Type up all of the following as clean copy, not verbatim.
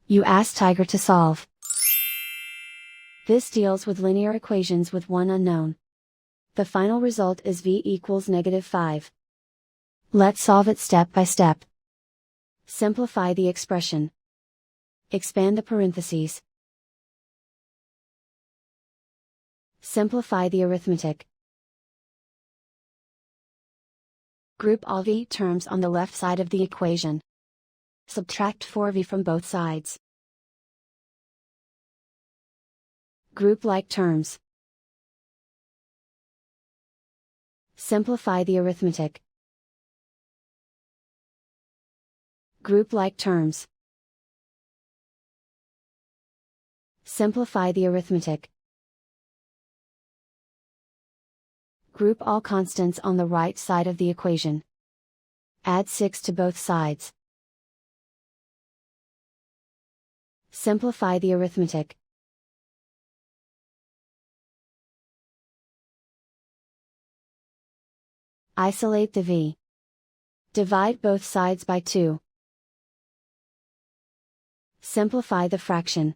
You ask Tiger to solve. This deals with linear equations with one unknown. The final result is v equals -5. Let's solve it step by step. Simplify the expression. Expand the parentheses. Simplify the arithmetic. Group all v terms on the left side of the equation. Subtract 4v from both sides. Group like terms. Simplify the arithmetic. Group like terms. Simplify the arithmetic. Group all constants on the right side of the equation. Add 6 to both sides. Simplify the arithmetic. Isolate the v. Divide both sides by 2. Simplify the fraction.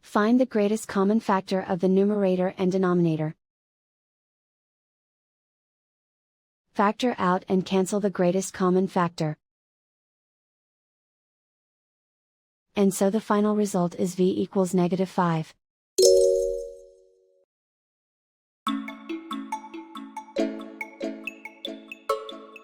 Find the greatest common factor of the numerator and denominator. Factor out and cancel the greatest common factor. And so the final result is v equals -5.